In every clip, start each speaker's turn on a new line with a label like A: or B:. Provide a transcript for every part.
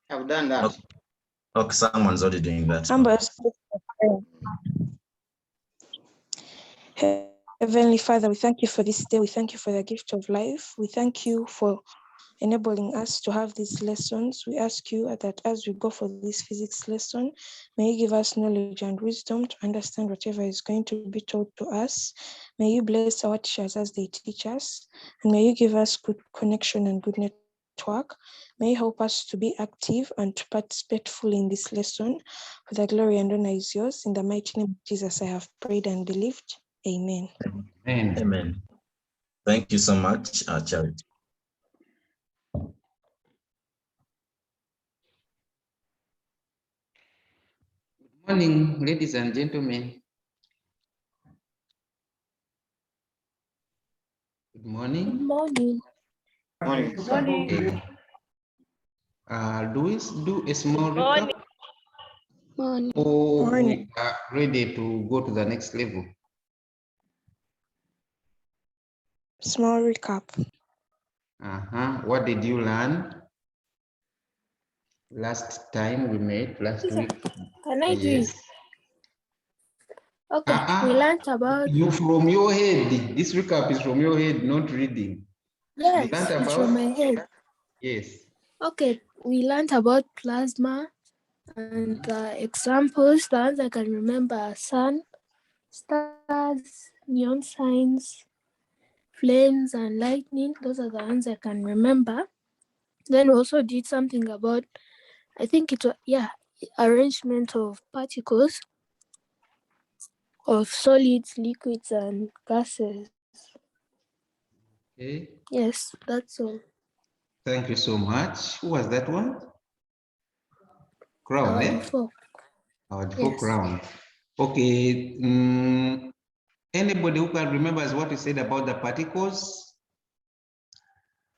A: I've done that.
B: Okay, someone's already doing that.
C: Heavenly Father, we thank you for this day. We thank you for the gift of life. We thank you for enabling us to have these lessons. We ask you that as we go for this physics lesson, may you give us knowledge and wisdom to understand whatever is going to be taught to us. May you bless our teachers as they teach us, and may you give us good connection and good network. May you help us to be active and to participate fully in this lesson. For the glory and honor is yours. In the mighty name of Jesus, I have prayed and believed. Amen.
B: Amen. Amen. Thank you so much, Charity.
D: Good morning, ladies and gentlemen. Good morning.
E: Good morning.
A: Good morning.
D: Okay. Do we do a small recap?
E: Morning.
D: Or
C: Morning.
D: we are ready to go to the next level?
C: Small recap.
D: What did you learn last time we met, last week?
E: Can I do it?
D: Yes.
E: Okay, we learned about...
D: You from your head. This recap is from your head, not reading.
E: Yes,
D: We learned
E: it's
D: about...
E: from my head.
D: Yes.
E: Okay, we learned about plasma and examples. The ones I can remember are sun, stars, neon signs, flames, and lightning. Those are the ones I can remember. Then we also did something about, I think it was, arrangement of particles of solids, liquids, and gases.
D: Okay.
E: Yes, that's all.
D: Thank you so much. Who was that one? Crown, eh?
E: Before.
D: Our default
E: Yes.
D: crown. Okay. Anybody who can remember what you said about the particles?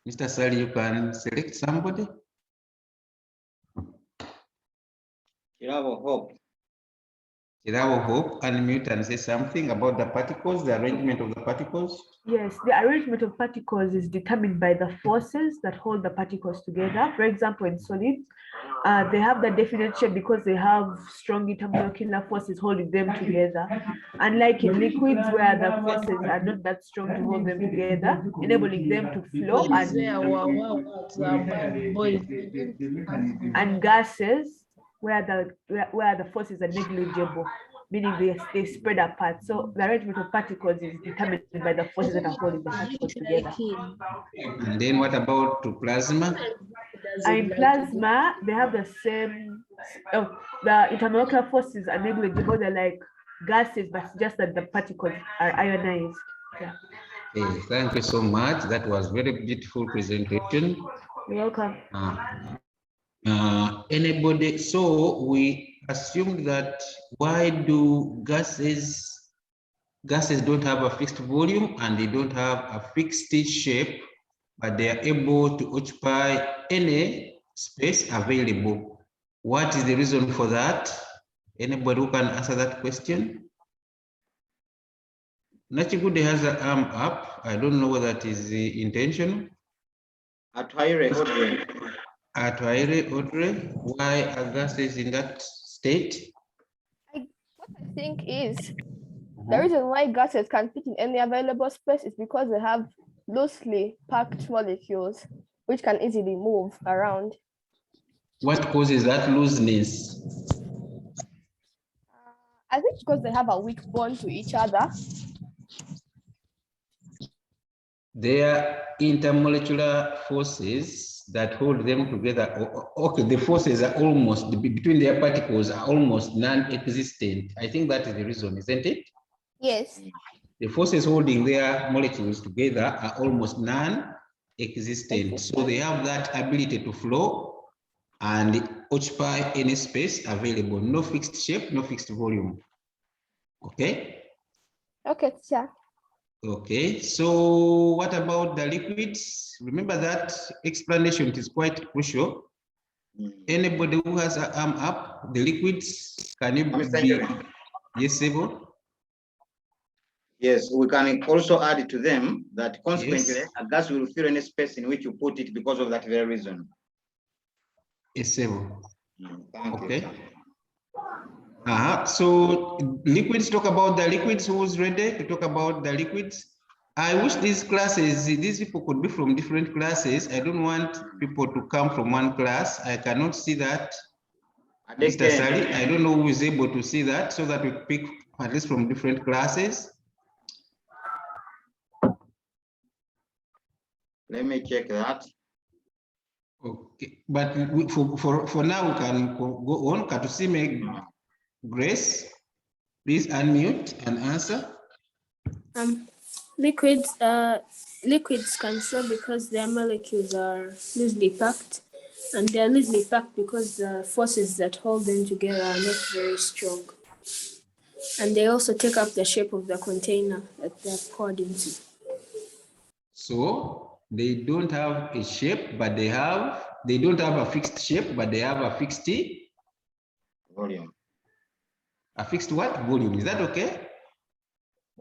D: Mr. Sally, you can select somebody.
A: Kirabo Hope.
D: Kirabo Hope, unmute and say something about the particles, the arrangement of the particles.
F: Yes, the arrangement of particles is determined by the forces that hold the particles together. For example, in solids, they have the definite shape because they have strong intermolecular forces holding them together. Unlike in liquids, where the forces are not that strong to hold them together, enabling them to flow, and gases, where the forces are negligible, meaning they spread apart. So the arrangement of particles is determined by the forces that are holding the particles together.
D: And then what about to plasma?
F: In plasma, they have the same, the intermolecular forces are negligible. They're like gases, but just that the particles are ionized. Yeah.
D: Okay, thank you so much. That was very beautiful presentation.
F: You're welcome.
D: Anybody? So we assumed that why do gases don't have a fixed volume and they don't have a fixed shape, but they are able to occupy any space available. What is the reason for that? Anybody who can answer that question? Nachigude has an arm up. I don't know whether that is intentional.
A: Atwaire Audrey.
D: Atwaire Audrey, why are gases in that state?
G: What I think is the reason why gases can fit in any available space is because they have loosely packed molecules which can easily move around.
D: What causes that looseness?
G: I think because they have a weak bond to each other.
D: There are intermolecular forces that hold them together. Okay, the forces are almost, between their particles are almost non-existent. I think that is the reason, isn't it?
G: Yes.
D: The forces holding their molecules together are almost non-existent. So they have that ability to flow and occupy any space available. No fixed shape, no fixed volume. Okay?
G: Okay, sure.
D: Okay, so what about the liquids? Remember that explanation is quite crucial. Anybody who has an arm up, the liquids, can you be yes, able?
A: Yes, we can also add to them that consequently
D: Yes.
A: a gas will fill any space in which you put it because of that very reason.
D: stable.
A: Thank
D: Okay.
A: you.
D: So liquids, talk about the liquids. Who's ready to talk about the liquids? I wish these classes, these people could be from different classes. I don't want people to come from one class. I cannot see that. Mr. Sali, I don't know who is able to see that, so that we pick at least from different classes.
A: Let me check that.
D: Okay, but for now, we can go on. Katusime Grace, please unmute and answer.
E: Liquids can slow because their molecules are loosely packed, and they are loosely packed because the forces that hold them together are not very strong. And they also take up the shape of the container that they're poured into.
D: So they don't have a shape, but they don't have a fixed shape, but they have a fixed
A: Volume.
D: A fixed what? Volume. Is that okay?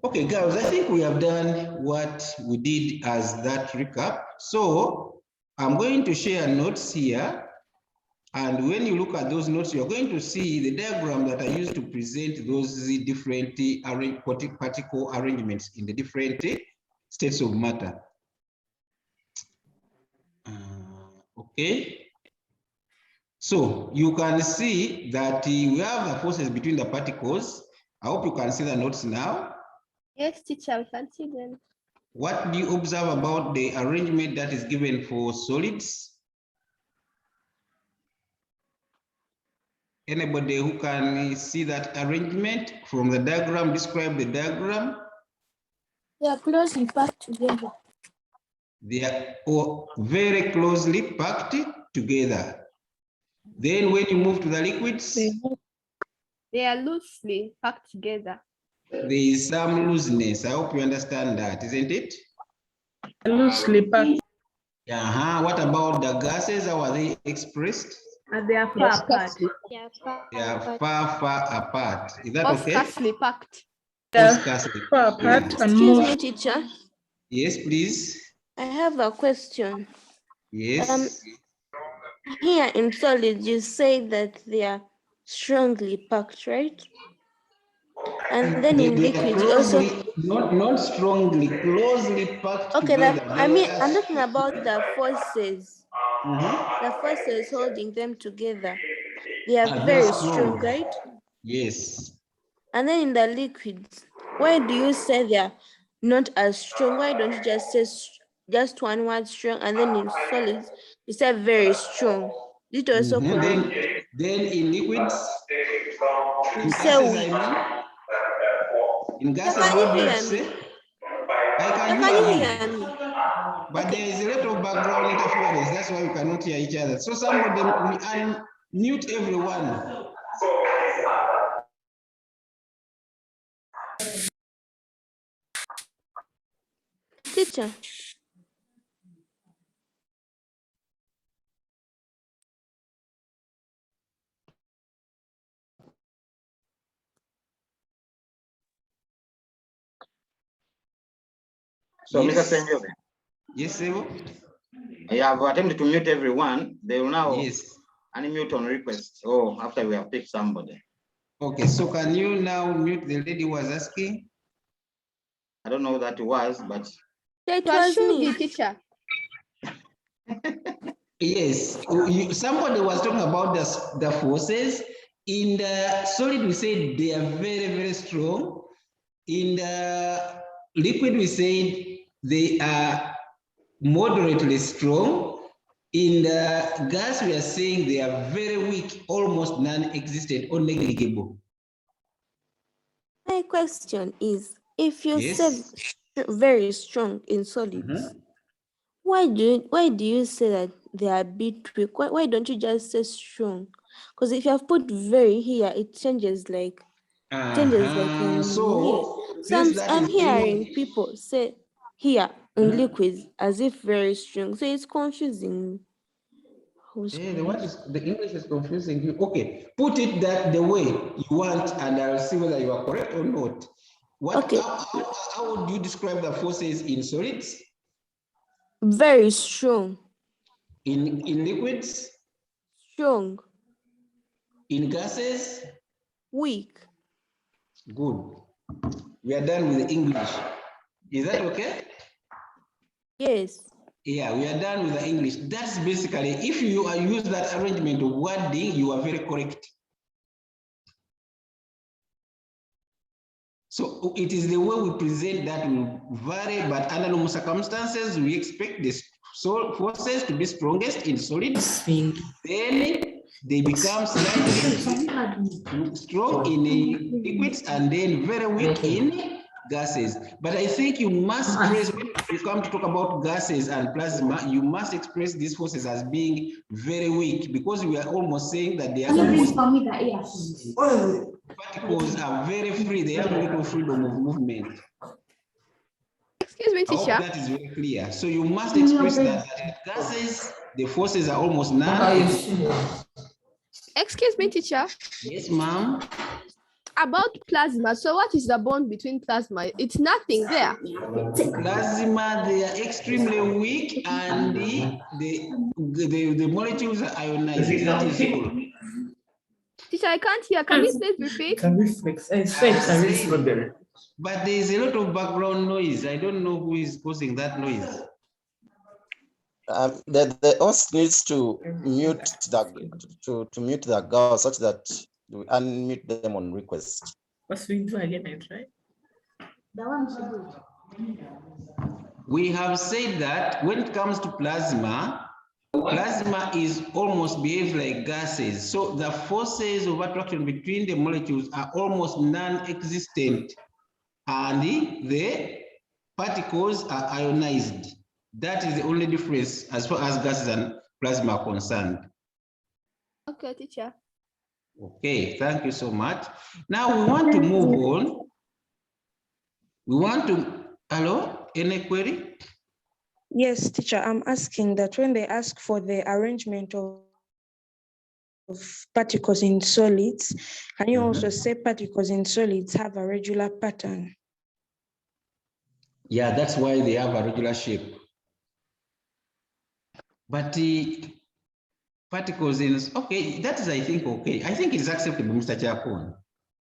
D: Okay, girls, I think we have done what we did as that recap. So I'm going to share notes here. And when you look at those notes, you're going to see the diagram that I used to present those different particle arrangements in the different states of matter. Okay. So you can see that we have the forces between the particles. I hope you can see the notes now.
G: Yes, teacher, we can see them.
D: What do you observe about the arrangement that is given for solids? Anybody who can see that arrangement from the diagram, describe the diagram?
E: They are closely packed together.
D: They are all very closely packed together. Then when you move to the liquids,
G: They are loosely packed together.
D: there is some looseness. I hope you understand that, isn't it?
H: Loosely packed.
D: What about the gases? How are they expressed?
F: And they are far apart.
D: They are far apart. Is that
G: Or
D: okay?
G: scarcely packed.
H: They're
D: Scarcely.
H: far apart and
I: Excuse
H: more.
I: me, teacher.
D: Yes, please.
I: I have a question.
D: Yes.
I: Here in solids, you say that they are strongly packed, right? And then in
D: They are
I: liquids, you also.
D: not strongly, closely packed
I: Okay,
D: together.
I: I'm talking about the forces.
D: Mhm.
I: The forces holding them together. They are
D: They're
I: very strong, right?
D: Yes.
I: And then in the liquids, why do you say they are not as strong? Why don't you just say just one word strong, and then in solids you say very strong? It also correct.
D: Then in liquids, in
I: You say
D: gases,
I: weak.
D: in gases,
I: Can
D: what
I: you
D: do you
I: hear
D: say?
I: me?
D: I can
I: Can you
D: hear
I: hear
D: you,
I: me?
D: but
I: Okay.
D: there is a lot of background interference. That's why we cannot hear each other. So somebody unmute everyone.
I: Teacher.
A: So,
D: Yes.
A: Mr. Senjove,
D: Yes, Evo?
A: I have attempted to mute everyone. They will now
D: Yes.
A: unmute on request. Oh, after we have picked somebody.
D: Okay, so can you now mute the lady who was asking?
A: I don't know who that was, but
I: It
G: It
I: was
G: should
I: me.
G: be, teacher.
D: Yes, somebody was talking about the forces. In the solid, we said they are very, very strong. In the liquid, we said they are moderately strong. In the gas, we are saying they are very weak, almost non-existent or negligible.
I: My question is, if you
D: Yes.
I: said very strong in solids, why do you say that they are a bit weak? Why don't you just say strong? Because if you have put very here, it changes like here. So I'm hearing people say here in liquids as if very strong. So it's confusing me.
D: The English is confusing you. Okay, put it the way you want, and I'll see whether you are correct or not.
I: Okay.
D: How would you describe the forces in solids?
I: Very strong.
D: In liquids?
I: Strong.
D: In gases?
I: Weak.
D: Good. We are done with English. Is that okay?
I: Yes.
D: Yeah, we are done with the English. That's basically, if you use that arrangement of wording, you are very correct. So it is the way we present that will vary, but under normal circumstances, we expect the forces to be strongest in solids. Then they become slightly strong in liquids and then very weak in gases. But I think you must stress, when you come to talk about gases and plasma, you must express these forces as being very weak, because we are almost saying that they are almost, particles are very free, they have little freedom of movement.
G: Excuse me,
D: I hope
G: teacher.
D: that is very clear. So you must express that in gases, the forces are almost none.
G: Excuse me, teacher.
D: Yes, ma'am.
G: About plasma. So what is the bond between plasma? It's nothing there.
D: Plasma, they are extremely weak and the molecules are ionized. That is all.
G: Teacher, I can't hear. Can you please repeat?
D: But there is a lot of background noise. I don't know who is causing that noise.
B: The host needs to mute to mute the girl such that we unmute them on request.
H: What we do again, right?
D: We have said that when it comes to plasma, plasma is almost behaves like gases. So the forces of attraction between the molecules are almost non-existent, and the particles are ionized. That is the only difference as far as gases and plasma are concerned.
G: Okay, teacher.
D: Okay, thank you so much. Now we want to move on. We want to, hello, any query?
C: Yes, teacher, I'm asking that when they ask for the arrangement of particles in solids, can you also say particles in solids have a regular pattern?
D: Yeah, that's why they have a regular shape. But the particles in, okay, that is, I think, okay. I think it's acceptable, Mr. Chapon.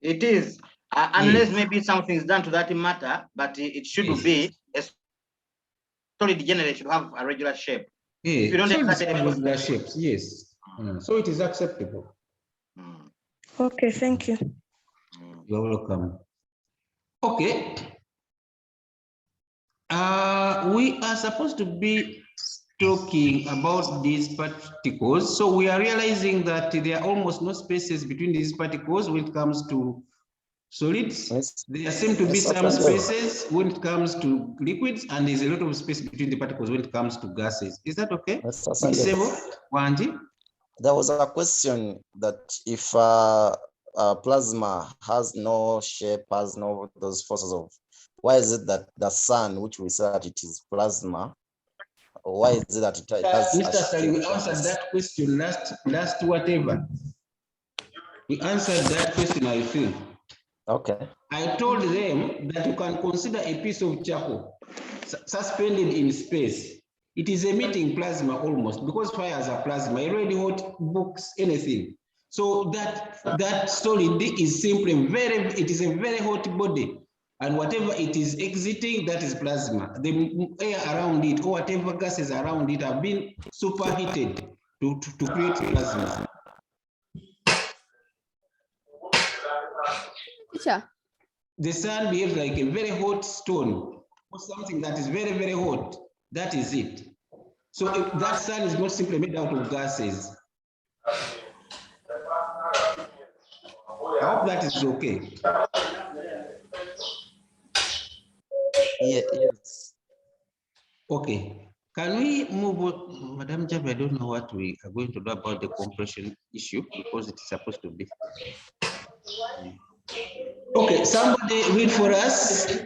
A: It is, unless maybe something's done to that matter, but it should be a solid generally should have a regular shape.
D: Yeah,
A: If you don't
D: solids
A: have
D: have regular shapes, yes. So it is acceptable.
C: Okay, thank you.
D: You're welcome. Okay. We are supposed to be talking about these particles. So we are realizing that there are almost no spaces between these particles when it comes to solids.
B: Yes.
D: There seem to be some spaces when it comes to liquids, and there's a lot of space between the particles when it comes to gases. Is that okay?
B: There was a question that if plasma has no shape, has no those forces of, why is it that the sun, which we said it is plasma, why is it that it has
D: Mr. Sally, we answered that question last whatever. We answered that question, I think.
B: Okay.
D: I told them that you can consider a piece of charcoal suspended in space. It is emitting plasma almost, because fires are plasma, a red hot books, anything. So that solid is simply it is a very hot body, and whatever it is exiting, that is plasma. The air around it or whatever gases around it have been superheated to create plasma.
G: Teacher.
D: The sun behaves like a very hot stone or something that is very, very hot. That is it. So if that sun is not simply made out of gases. I hope that is okay.
B: Yeah, yes.
D: Okay. Can we move on? Madam Jab, I don't know what we are going to do about the compression issue, because it's supposed to be. Okay, somebody read for us.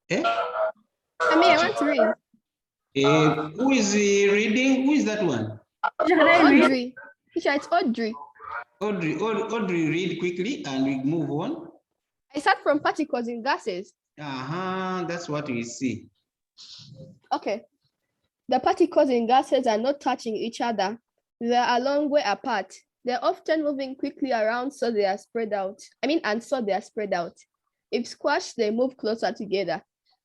D: Eh?
G: I want to read.
D: Who is reading? Who is that one?
G: Audrey. Teacher, it's Audrey.
D: Audrey, read quickly and we move on.
G: I start from particles in gases.
D: That's what we see.
G: Okay. The particles in gases are not touching each other, They are a long way apart. They're often moving quickly around so they are spread out. So they are spread out. If squashed, they move closer together.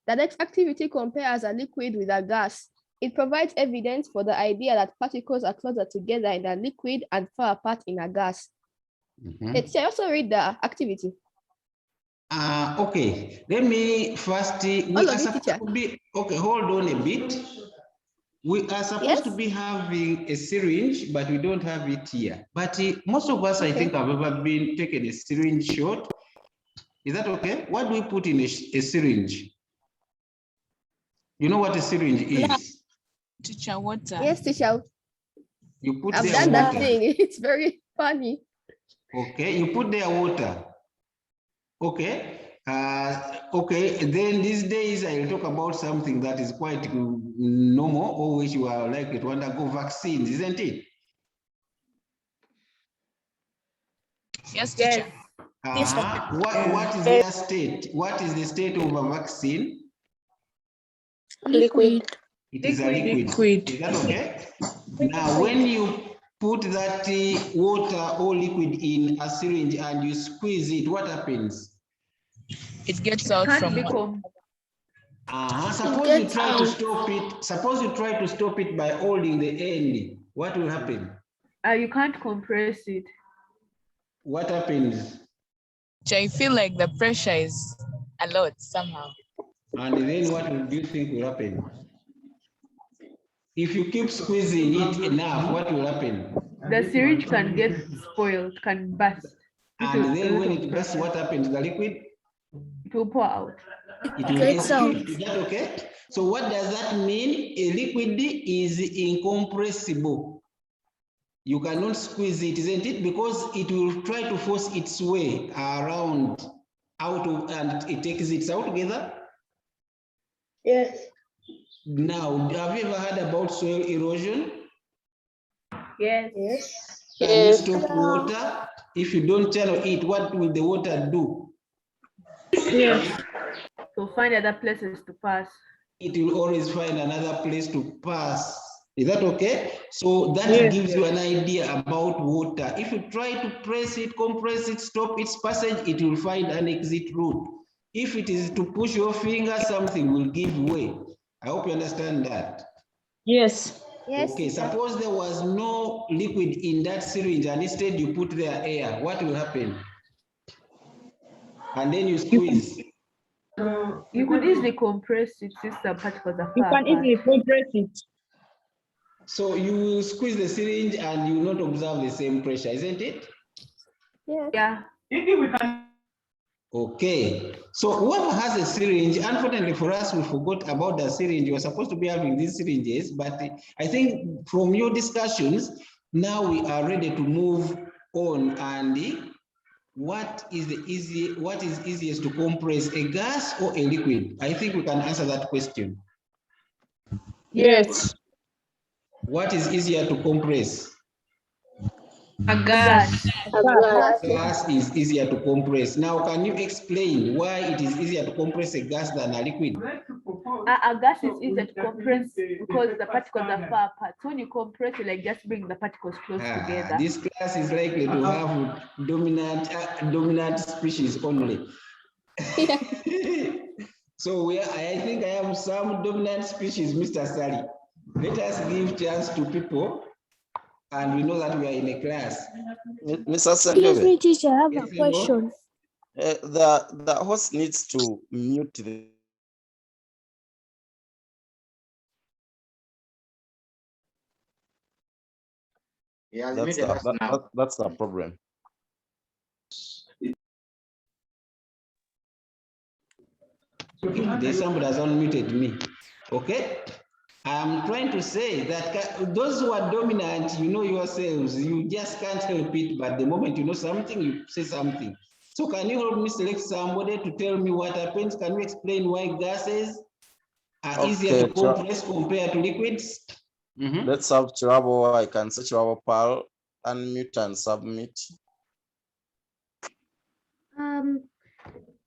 G: The next activity compares a liquid with a gas. It provides evidence for the idea that particles are closer together in a liquid and far apart in a gas. Let's also read the activity.
D: Okay, let me first, we
G: All
D: are
G: of it,
D: supposed
G: teacher.
D: to be, okay, hold on a bit. We are supposed to be having a syringe, but we don't have it here. But most of us, I think, have ever been taken a syringe shot. Is that okay? What do we put in a syringe? You know what a syringe is?
H: Teacher, water.
G: Yes, teacher.
D: You put
G: I've
D: there
G: done that
D: water.
G: thing. It's very funny.
D: Okay, you put there water. Okay. Okay, then these days I'll talk about something that is quite normal, or which you are likely to undergo vaccines, isn't it?
H: Yes, teacher.
D: What is their state? What is the state of a vaccine?
I: Liquid.
D: It is a liquid. Is that okay? Now, when you put that water or liquid in a syringe and you squeeze it, what happens?
H: It gets out
F: Can't
H: from
F: become.
D: Suppose you try to stop it. Suppose you try to stop it by holding the end. What will happen?
F: You can't compress it.
D: What happens?
H: I feel like the pressure is a lot somehow.
D: And then what do you think will happen? If you keep squeezing it enough, what will happen?
F: The syringe can get spoiled, can burst.
D: And then when it bursts, what happens? The liquid?
F: It will pour out.
D: It will escape. Is that okay? So what does that mean? A liquid is incompressible. You cannot squeeze it, isn't it? Because it will try to force its way around out of, and it takes it out together.
I: Yes.
D: Now, have you ever heard about soil erosion?
F: Yes.
D: Can you stop water? If you don't channel it, what will the water do?
F: Yes. So find other places to pass.
D: It will always find another place to pass. Is that okay? So that gives you an idea about water. If you try to press it, compress it, stop its passage, it will find an exit route. If it is to push your finger, something will give way. I hope you understand that.
F: Yes.
D: Okay, suppose there was no liquid in that syringe and instead you put there air, what will happen? And then you squeeze.
F: You could easily compress it since the particles are far
J: You can easily compress it.
D: So you will squeeze the syringe and you will not observe the same pressure, isn't it?
F: Yeah.
D: Okay, so whoever has a syringe, unfortunately for us, we forgot about the syringe. We were supposed to be having these syringes, but I think from your discussions, now we are ready to move on. And what is easiest to compress, a gas or a liquid? I think we can answer that question.
J: Yes.
D: What is easier to compress?
F: A gas.
D: Gas is easier to compress. Now, can you explain why it is easier to compress a gas than a liquid?
F: A gas is easier to compress because the particles are far apart. So when you compress it, like just bring the particles close together.
D: This class is likely to have dominant species only.
G: Yeah.
D: So I think I have some dominant species, Mr. Sally. Let us give chance to people, and we know that we are in a class.
B: Mr.
E: Excuse me,
B: Sandove,
E: teacher, I have
D: Yes,
E: a question.
B: the host needs to mute the. That's the problem.
D: There's somebody has unmuted me. Okay. I'm trying to say that those who are dominant, you know yourselves, you just can't help it. But the moment you know something, you say something. So can you help me select somebody to tell me what happens? Can you explain why gases are easier to compress compared to liquids?
B: Let's have Chirabo. I can search Chirabo Pal, unmute and submit.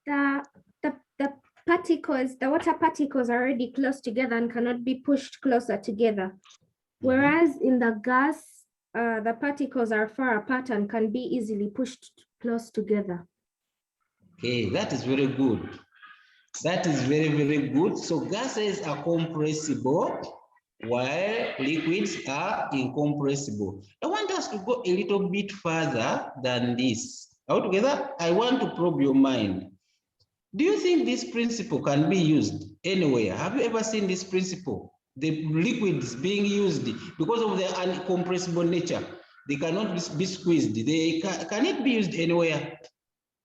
K: The particles, the water particles are already close together and cannot be pushed closer together. Whereas in the gas, the particles are far apart and can be easily pushed close together.
D: Okay, that is very good. That is very, very good. So gases are compressible while liquids are incompressible. I want us to go a little bit further than this. Altogether, I want to probe your mind. Do you think this principle can be used anywhere? Have you ever seen this principle? The liquids being used because of their uncompressible nature, they cannot be squeezed. Can it be used anywhere?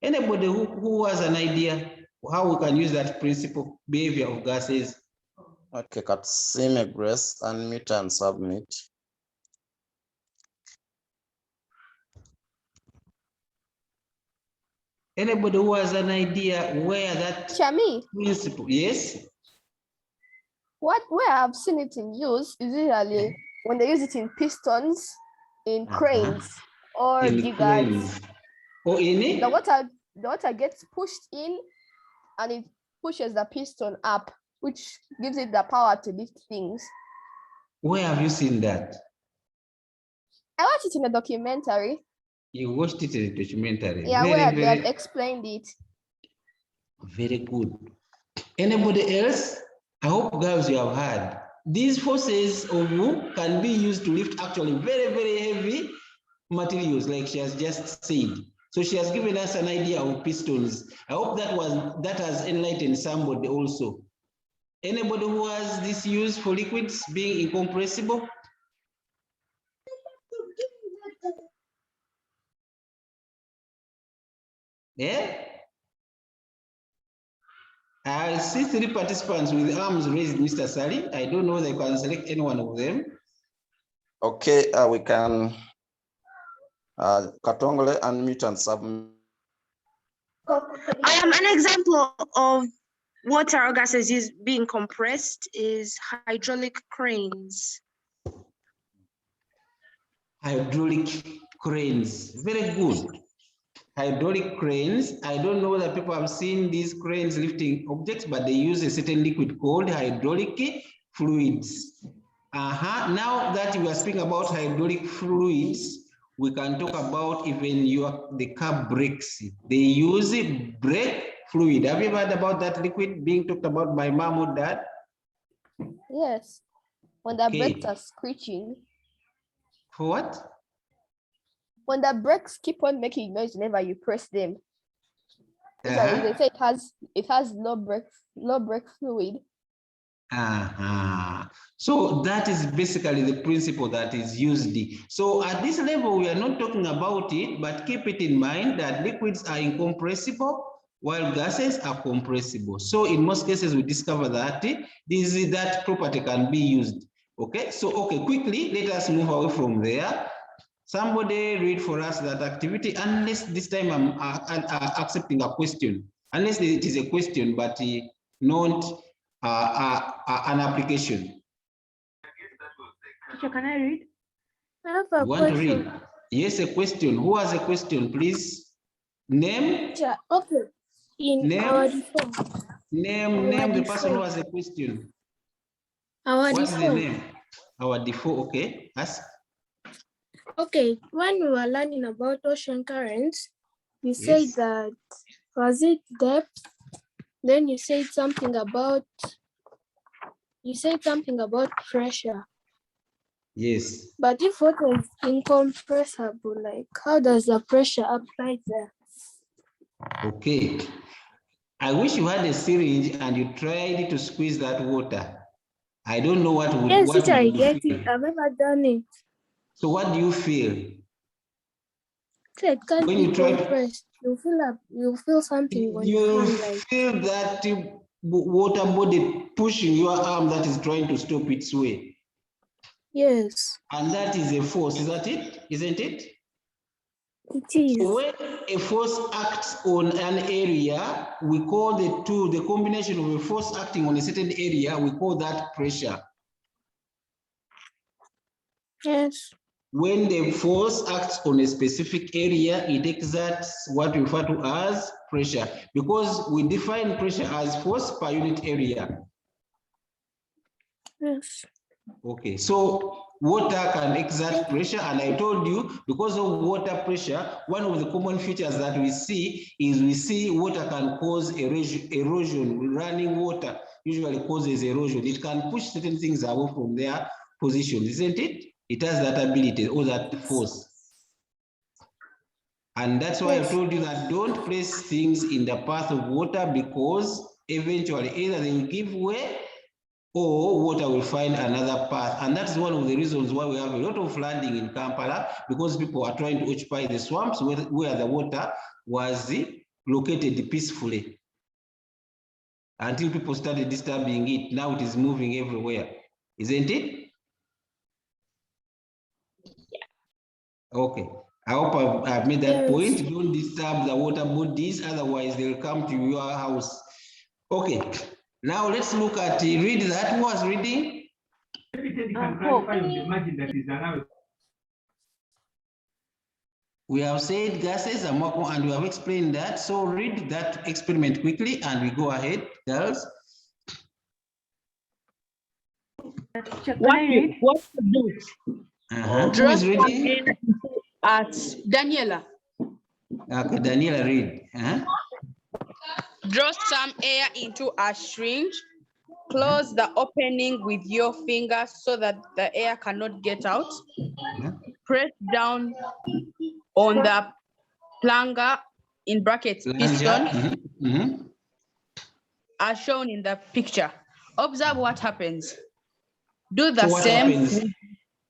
D: Anybody who has an idea how we can use that principle, behavior of gases?
B: Okay, Katsime Grace, unmute and submit.
D: Anybody who has an idea where that
G: Shami,
D: principle, yes?
G: where I've seen it in use is usually when they use it in pistons, in cranes, or
D: In
G: diggers.
D: cranes. Or in it?
G: The water gets pushed in and it pushes the piston up, which gives it the power to lift things.
D: Where have you seen that?
G: I watched it in a documentary.
D: You watched it in a documentary.
G: Yeah,
D: Very,
G: where they
D: very,
G: have explained it.
D: very good. Anybody else? I hope, guys, you have heard. These forces of wood can be used to lift actually very, very heavy materials, like she has just said. So she has given us an idea of pistons. I hope that has enlightened somebody also. Anybody who has this use for liquids being incompressible? Yeah? I see 3 participants with arms raised, Mr. Sally. I don't know if I can select any one of them.
B: Okay, we can Katongole, unmute and submit.
J: An example of water or gases is being compressed is hydraulic cranes.
D: Hydraulic cranes, very good. Hydraulic cranes, I don't know whether people have seen these cranes lifting objects, but they use a certain liquid called hydraulic fluids. Now that we are speaking about hydraulic fluids, we can talk about even the car brakes. They use brake fluid. Have you heard about that liquid being talked about by mom or dad?
G: Yes, when the brakes are screeching.
D: For what?
G: When the brakes keep on making noise whenever you press them. They say it has low brake fluid.
D: So that is basically the principle that is used. So at this level, we are not talking about it, but keep it in mind that liquids are incompressible while gases are compressible. So in most cases, we discover that that property can be used. Okay, so quickly, let us move away from there. Somebody read for us that activity, unless this time I'm accepting a question, unless it is a question, but not an application.
F: Teacher, can I read?
E: I have a question.
D: To read? Yes, a question. Who has a question, please? Name?
E: Yeah, okay.
D: Name the person who has a question. What's the name? Our default, okay. Ask.
E: Okay, when we were learning about ocean currents, you said that, was it depth? Then you said something about pressure.
D: Yes.
E: But if water is incompressible, like how does the pressure apply there?
D: Okay. I wish you had a syringe and you tried to squeeze that water. I don't know what would
E: Yes,
D: what
E: I
D: would
E: get
D: feel.
E: it. I've never done it.
D: So what do you feel?
E: It can't
D: When
E: be
D: you try
E: compressed. You feel something on your hand, like
D: feel that water body pushing your arm that is trying to stop its way.
E: yes.
D: And that is a force, is that it? Isn't it?
E: It is.
D: So when a force acts on an area, we call the combination of a force acting on a certain area, we call that pressure.
E: Yes.
D: When the force acts on a specific area, it exerts what we refer to as pressure, because we define pressure as force per unit area.
E: Yes.
D: Okay, so water can exert pressure, and I told you because of water pressure, one of the common features that we see is water can cause erosion. Running water usually causes erosion. It can push certain things away from their position, isn't it? It has that ability or that force. And that's why I told you that don't place things in the path of water, because eventually either they will give way or water will find another path. And that's one of the reasons why we have a lot of flooding in Kampala, because people are trying to occupy the swamps where the water was located peacefully. Until people started disturbing it, now it is moving everywhere, isn't it? Okay, I hope I've made that point. Don't disturb the water bodies, otherwise they'll come to your house. Okay, now let's look at, read that. Who was reading? We have said gases and we have explained that. So read that experiment quickly and we go ahead, girls.
L: What to do?
D: Who is reading?
L: At Daniela.
D: Okay, Daniela, read.
L: Draw some air into a syringe. Close the opening with your finger so that the air cannot get out. Press down on the plunger, in brackets, piston, as shown in the picture. Observe what happens. Do the same.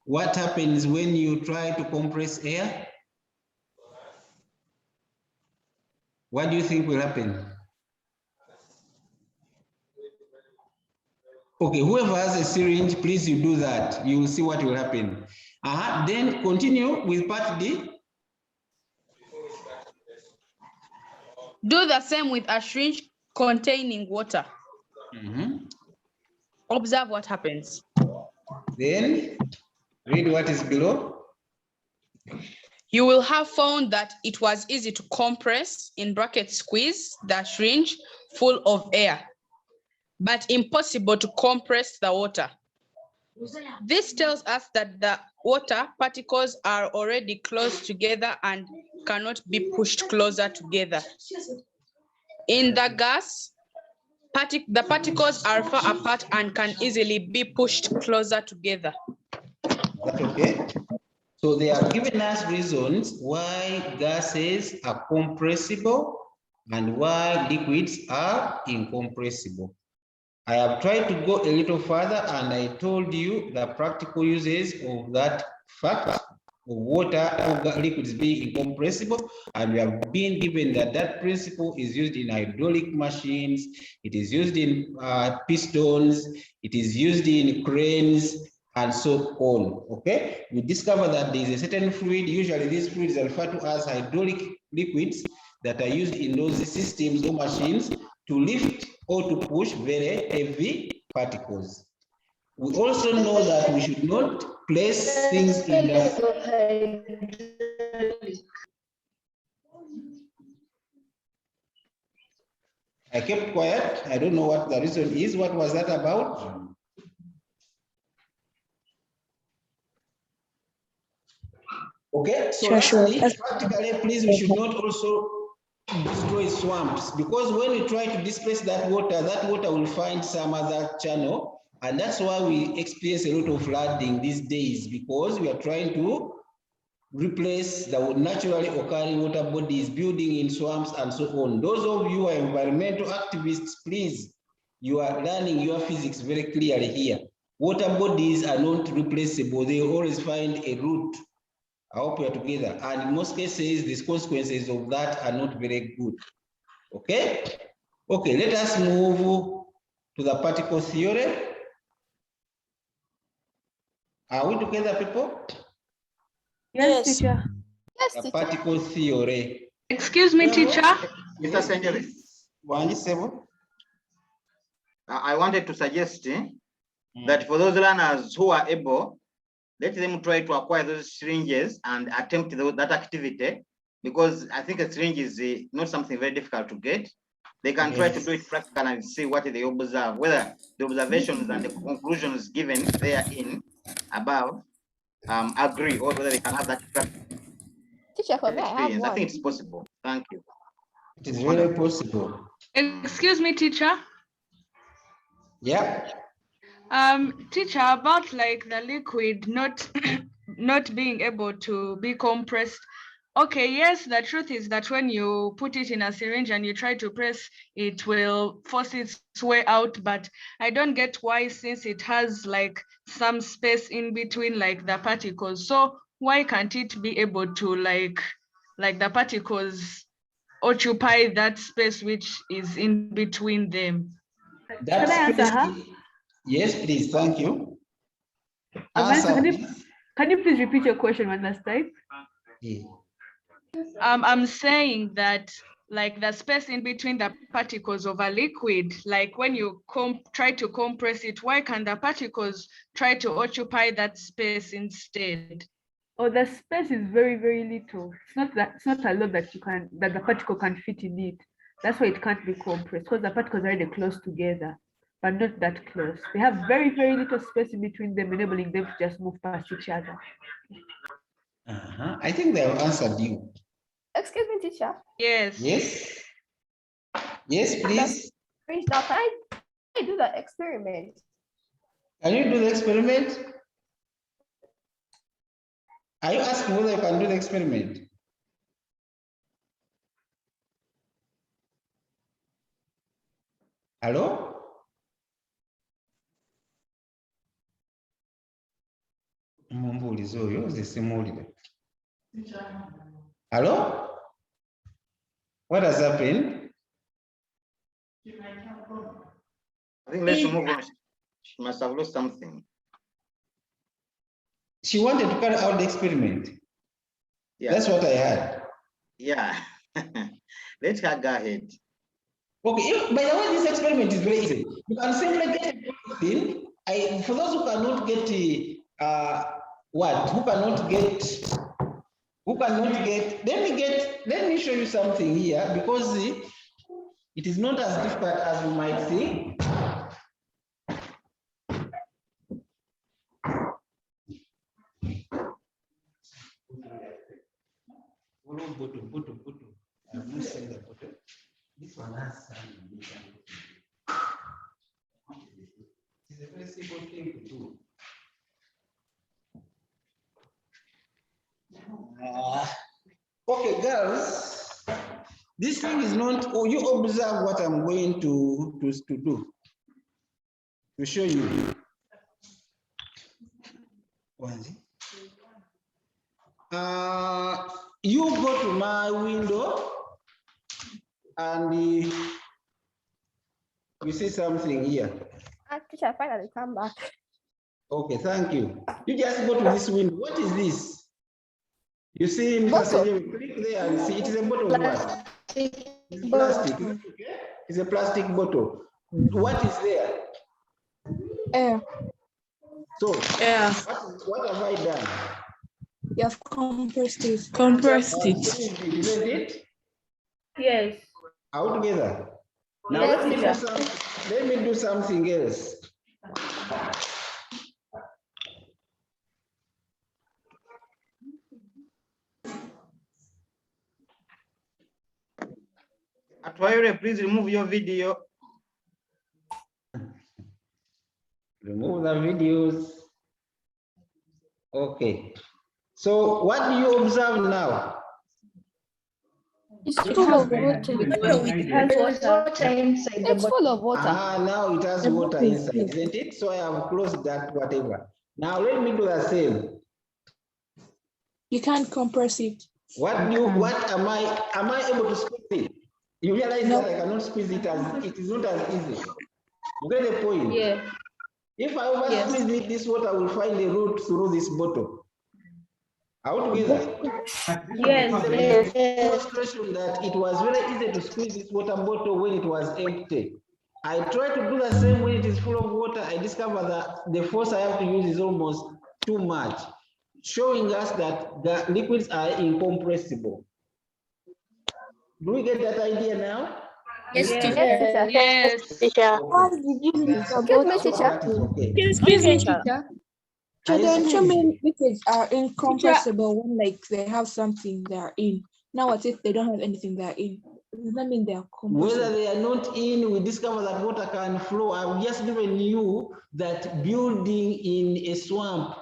D: What happens when you try to compress air? What do you think will happen? Okay, whoever has a syringe, please you do that. You will see what will happen. Then continue with part D.
L: Do the same with a syringe containing water. Observe what happens.
D: Then read what is below.
L: You will have found that it was easy to compress, in brackets, squeeze, the syringe full of air, but impossible to compress the water. This tells us that the water particles are already close together and cannot be pushed closer together. In the gas, the particles are far apart and can easily be pushed closer together.
D: That's okay. So they are giving us reasons why gases are compressible and why liquids are incompressible. I have tried to go a little further and I told you the practical uses of that fact of water or liquids being incompressible, and we have been given that principle is used in hydraulic machines, it is used in pistons, it is used in cranes, and so on. Okay, we discover that there is a certain fluid, usually these fluids are referred to as hydraulic liquids, that are used in those systems or machines to lift or to push very heavy particles. We also know that we should not place things in the... I kept quiet. I don't know what the reason is. What was that about? Okay, so lastly, practically, please, we should not also destroy swamps, because when we try to displace that water will find some other channel, and that's why we experience a lot of flooding these days, because we are trying to replace the naturally occurring water bodies, building in swamps and so on. Those of you who are environmental activists, please, you are learning your physics very clearly here. Water bodies are not replaceable. They always find a route. I hope we are together. And in most cases, the consequences of that are not very good. Okay? Okay, let us move to the particle theory. Are we together, people?
F: Yes, teacher.
G: Yes,
D: The particle theory.
A: Excuse me, teacher. Mr. Senjeri. I wanted to suggest that for those learners who are able, let them try to acquire those syringes and attempt that activity, because I think a syringe is not something very difficult to get. They can try to do it practical and see what they observe, whether the observations and the conclusions given therein above agree, or whether they can have that
G: Teacher, for me, I have
A: experience. I
G: one.
A: think it's possible. Thank you.
D: It is really possible.
M: Excuse me, teacher.
D: Yeah.
M: Teacher, about like the liquid not not being able to be compressed. Okay, yes, the truth is that when you put it in a syringe and you try to press, it will force its way out, but I don't get why, since it has like some space in between like the particles. So why can't it be able to like the particles occupy that space which is in between them?
F: Can I answer her?
D: Yes, please. Thank you.
F: Can you please repeat your question one last time?
D: Yeah.
M: I'm saying that like the space in between the particles of a liquid, like when you try to compress it, why can the particles try to occupy that space instead?
F: Oh, the space is very, very little. It's not a lot that the particle can fit in it. That's why it can't be compressed, because the particles are already close together, but not that close. They have very, very little space in between them, enabling them to just move past each other.
D: I think they have answered you.
G: Excuse me, teacher.
M: Yes.
D: Yes. Yes, please.
G: Now, can I do the experiment?
D: Can you do the experiment? Are you asking whether you can do the experiment? Hello? Hello? What has happened?
A: I think let's move on. She must have lost something.
D: She wanted to carry out the experiment.
A: Yeah.
D: That's what I heard.
A: Yeah. Let her go ahead.
D: Okay, by the way, this experiment is very easy. You can simply get a polythene. For those who cannot get let me show you something here, because it is not as difficult as you might think. This one has it's a very simple thing to do. Okay, girls, this thing is not. Oh, you observe what I'm going to do to show you. You go to my window and you see something here.
G: Teacher, finally come back.
D: Okay, thank you. You just go to this window. What is this? You see, Mr. Senyo, click there and see it is a bottle of what? It's plastic. Okay? It's a plastic bottle. What is there?
C: Air.
D: So,
C: Air.
D: What have I done?
C: You have compressed it.
H: Compressed it.
D: Isn't it?
F: Yes.
D: All together. Now
F: Yes,
D: let me do something else.
A: Atwaire, please remove your video.
D: Remove the videos. Okay. So what do you observe now?
E: It's full of water.
G: It's full of water.
D: Now it has water inside, isn't it? So I have closed that, whatever. Now let me do the same.
C: You can't compress it.
D: Am I able to squeeze it? You realize that I cannot squeeze it it is not as easy. You get the point?
F: Yeah.
D: If I over squeeze it, this water will find a route through this bottle. Out together.
F: Yes.
D: Demonstration that it was very easy to squeeze this water bottle when it was empty. I try to do the same when it is full of water. I discover that the force I have to use is almost too much, showing us that the liquids are incompressible. Do we get that idea now?
E: Yes, teacher.
M: Yes, teacher.
I: Why did you use the
G: Excuse me, teacher.
D: Okay.
E: Excuse me, teacher.
C: Children, so many liquids are incompressible when like they have something they are in. Now what if they don't have anything they are in? Does that mean they are compressible?
D: Whether they are not in, we discover that water can flow. I've just given you that building in a swamp,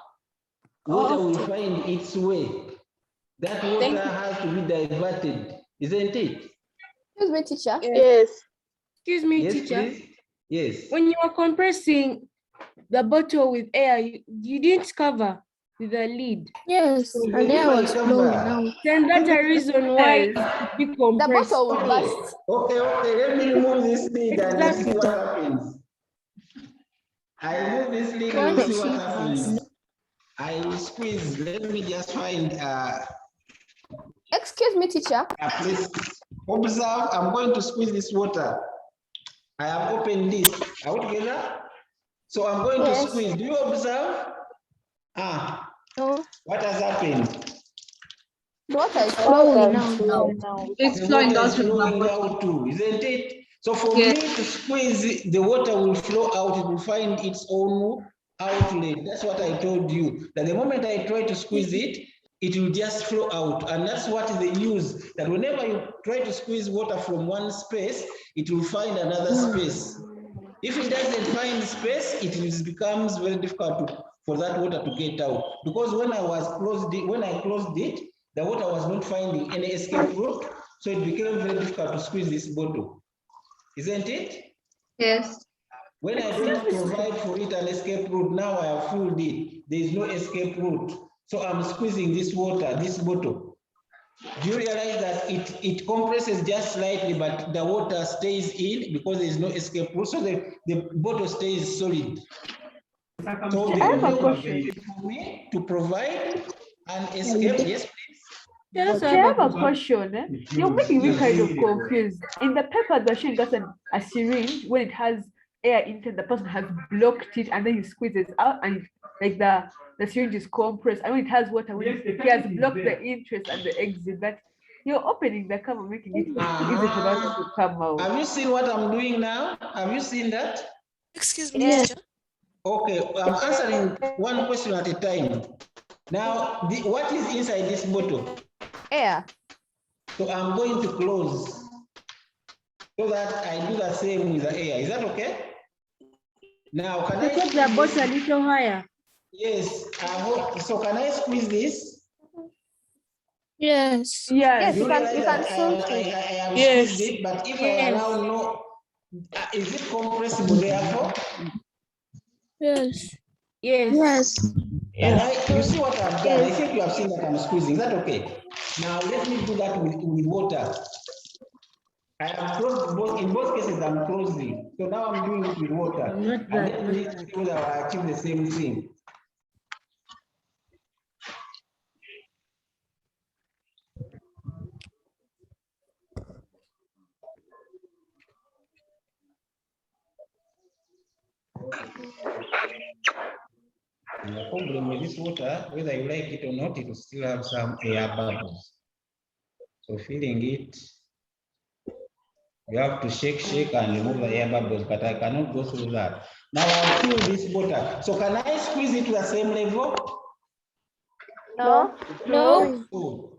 D: water will find its way. That water has to be diverted, isn't it?
G: Excuse me, teacher.
K: Yes. Excuse me,
D: Yes,
K: teacher.
D: please. Yes.
K: When you are compressing the bottle with air, you didn't cover with a lid.
E: Yes,
D: So
E: and air was flowing out.
K: Then that's a reason why it
G: The
K: compressed.
G: bottle will burst.
D: Okay, let me remove this lid and let's see what happens. I remove this lid and we'll see what happens. I squeeze. Let me just find
G: Excuse me, teacher.
D: Please observe. I'm going to squeeze this water. I have opened this. Are we together? So I'm going to squeeze. Do you observe?
E: No.
D: What has happened?
G: The water is
E: flowing
G: out.
D: It's flowing out too, isn't it? So for me to squeeze, the water will flow out. It will find its own outlet. That's what I told you. That the moment I try to squeeze it, it will just flow out. And that's what they use. That whenever you try to squeeze water from one space, it will find another space. If it doesn't find space, it becomes very difficult for that water to get out. Because when I closed it, the water was not finding any escape route, so it became very difficult to squeeze this bottle. Isn't it?
M: Yes.
D: When I don't provide for it an escape route, now I have filled it. There is no escape route. So I'm squeezing this water, this bottle. Do you realize that it compresses just slightly, but the water stays in because there is no escape route, so the bottle stays solid. So
F: I have a question
D: for me to provide an escape. Yes, please.
F: I have a question. You're making me kind of confused. In the paper, they're showing us a syringe when it has air intake, the person has blocked it and then you squeeze it out and like the syringe is compressed. And when it has water, when he has blocked the entrance and the exit, but you're opening the cover, making it easy for that to come out.
D: Have you seen what I'm doing now? Have you seen that?
I: Excuse me, teacher.
D: Okay, I'm answering one question at a time. Now, what is inside this bottle?
G: Air.
D: So I'm going to close so that I do the same with the air. Is that okay? Now, can I
K: put the bottle a little higher?
D: Yes, I hope. So can I squeeze this?
E: Yes.
G: Yes, you can
D: I have squeezed it, but if I allow no, is it compressible therefore?
E: Yes.
K: Yes.
D: You see what I've done? I think you have seen that I'm squeezing. Is that okay? Now let me do that with water. I have closed in both cases I'm closing. So now I'm doing it with water. And let me see whether I achieve the same thing. The problem with this water, whether you like it or not, it will still have some air bubbles. So filling it, you have to shake and remove the air bubbles, but I cannot go through that. Now I'll fill this water. So can I squeeze it to the same level?
G: No.
E: No.
D: Oh,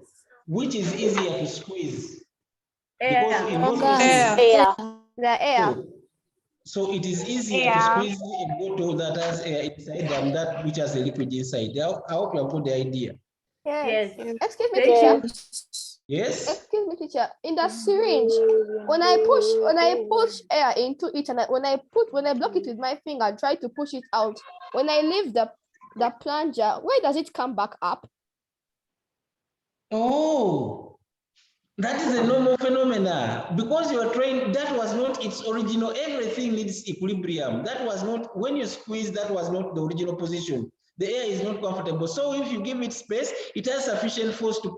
D: which is easier to squeeze?
F: Air.
D: Because in both cases,
G: The air.
D: So it is easier to squeeze a bottle that has air inside than that which has a liquid inside. I hope you have got the idea.
G: Yes. Excuse me, teacher.
D: Yes.
G: Excuse me, teacher. In the syringe, when I push air into it, and when I block it with my finger and try to push it out, when I leave the plunger, where does it come back up?
D: Oh, that is a normal phenomena because you are trying. That was not its original. Everything needs equilibrium. That was not when you squeeze. That was not the original position. The air is not comfortable. So if you give it space, it has sufficient force to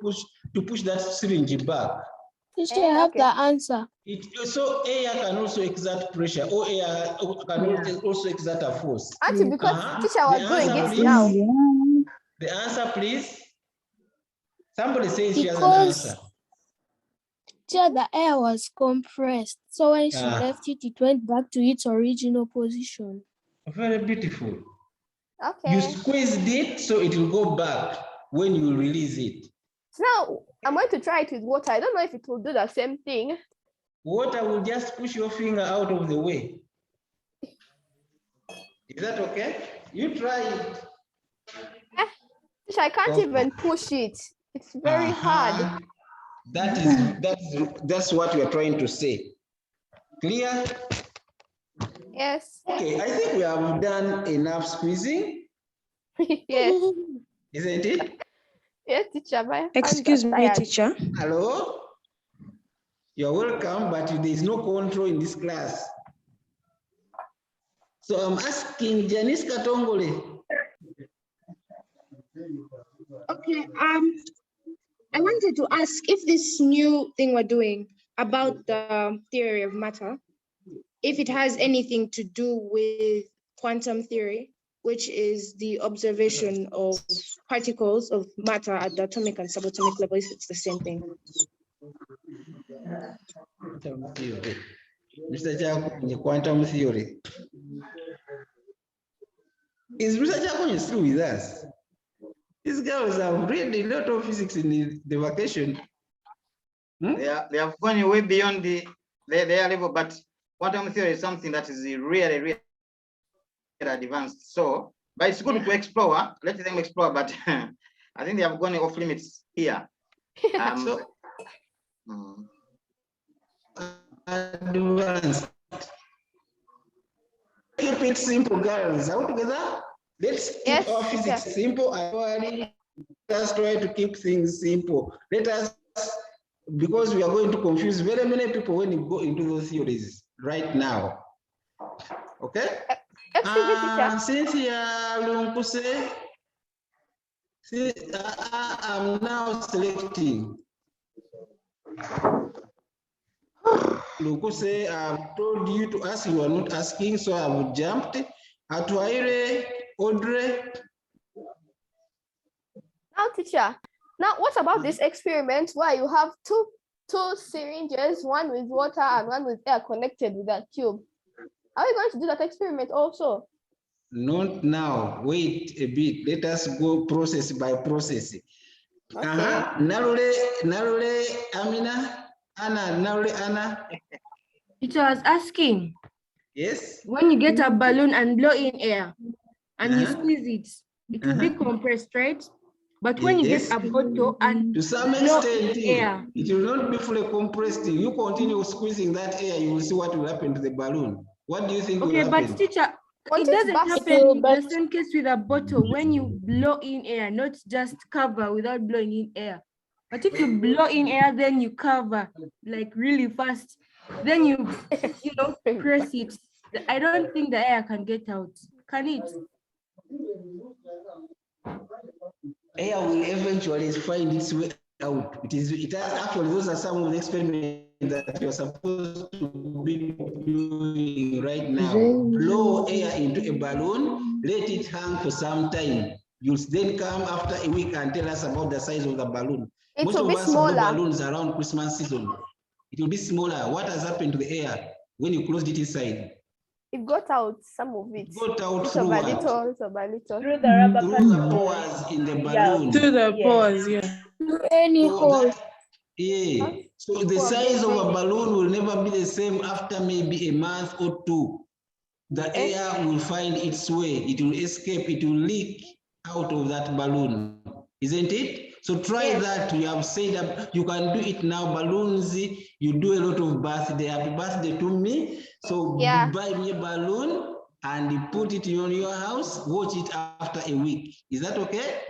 D: push that syringe back.
E: You should have the answer.
D: So air can also exert pressure, or air can also exert a force.
G: Actually, because teacher was doing it now.
D: The answer, please. Somebody says she has an answer.
E: The air was compressed, so when she left it, it went back to its original position.
D: Very beautiful.
G: Okay.
D: You squeezed it, so it will go back when you release it.
G: So now I'm going to try it with water. I don't know if it will do the same thing.
D: Water will just push your finger out of the way. Is that okay? You try it.
G: I can't even push it. It's very hard.
D: That's what we are trying to say. Clear?
G: Yes.
D: Okay, I think we have done enough squeezing.
G: Yes.
D: Isn't it?
G: Yes, teacher. My hands
C: Excuse
G: are
C: me,
G: tired.
C: teacher.
D: Hello? You're welcome, but there is no control in this class. So I'm asking Janice Katongole.
J: Okay, I wanted to ask if this new thing we're doing about the theory of matter, if it has anything to do with quantum theory, which is the observation of particles of matter at the atomic and subatomic level, if it's the same thing.
D: Quantum theory. Mr. Chakonye, quantum theory. Is Mr. Chakonye still with us? These girls have read a lot of physics in the vacation.
A: They have gone way beyond their level, but quantum theory is something that is really, really advanced. So, but it's good to explore. Let them explore, but I think they have gone off limits here.
D: Advanced. Keep it simple, girls. Out together. Let's keep our physics simple. Let's try to keep things simple. Let us, because we are going to confuse very many people when you go into those theories right now. Okay? Cynthia Lunkuse, I'm now selecting. Lunkuse, I've told you to ask, you are not asking, so I would jumped. Atuaire, Audrey.
G: Now, teacher, now what about this experiment where you have two syringes, one with water and one with air connected with a tube? Are we going to do that experiment also?
D: Not now. Wait a bit. Let us go process by process.
G: Okay.
D: Narule, Amina, Anna, Narule, Anna.
K: Teacher was asking.
D: Yes.
K: When you get a balloon and blow in air and you squeeze it, it will be compressed, right? But when you get a bottle and
D: to some
K: blow
D: extent,
K: in air,
D: it will not be fully compressed. You continue squeezing that air, you will see what will happen to the balloon. What do you think will happen?
K: Okay, but teacher, it doesn't happen the same case with a bottle when you blow in air, not just cover without blowing in air. But if you blow in air, then you cover like really fast. Then you press it. I don't think the air can get out. Can it?
D: Air will eventually find its way out. It has actually, those are some of the experiments that you're supposed to be doing right now. Blow air into a balloon, let it hang for some time. You'll then come after a week and tell us about the size of the balloon. Most of us blow balloons around Christmas season. It will be smaller. What has happened to the air when you closed it inside?
G: It got out, some of it.
D: It got out
G: little by little.
F: Through the rubber
D: through the pores in the balloon.
H: Through the pores, yeah.
K: Any hole.
D: Yeah. So the size of a balloon will never be the same after maybe a month or two. The air will find its way. It will escape. It will leak out of that balloon. Isn't it? So try that. You have said that you can do it now. Balloons, you do a lot of birthday. Happy birthday to me. So buy me a balloon and you put it on your house. Watch it after a week. Is that okay?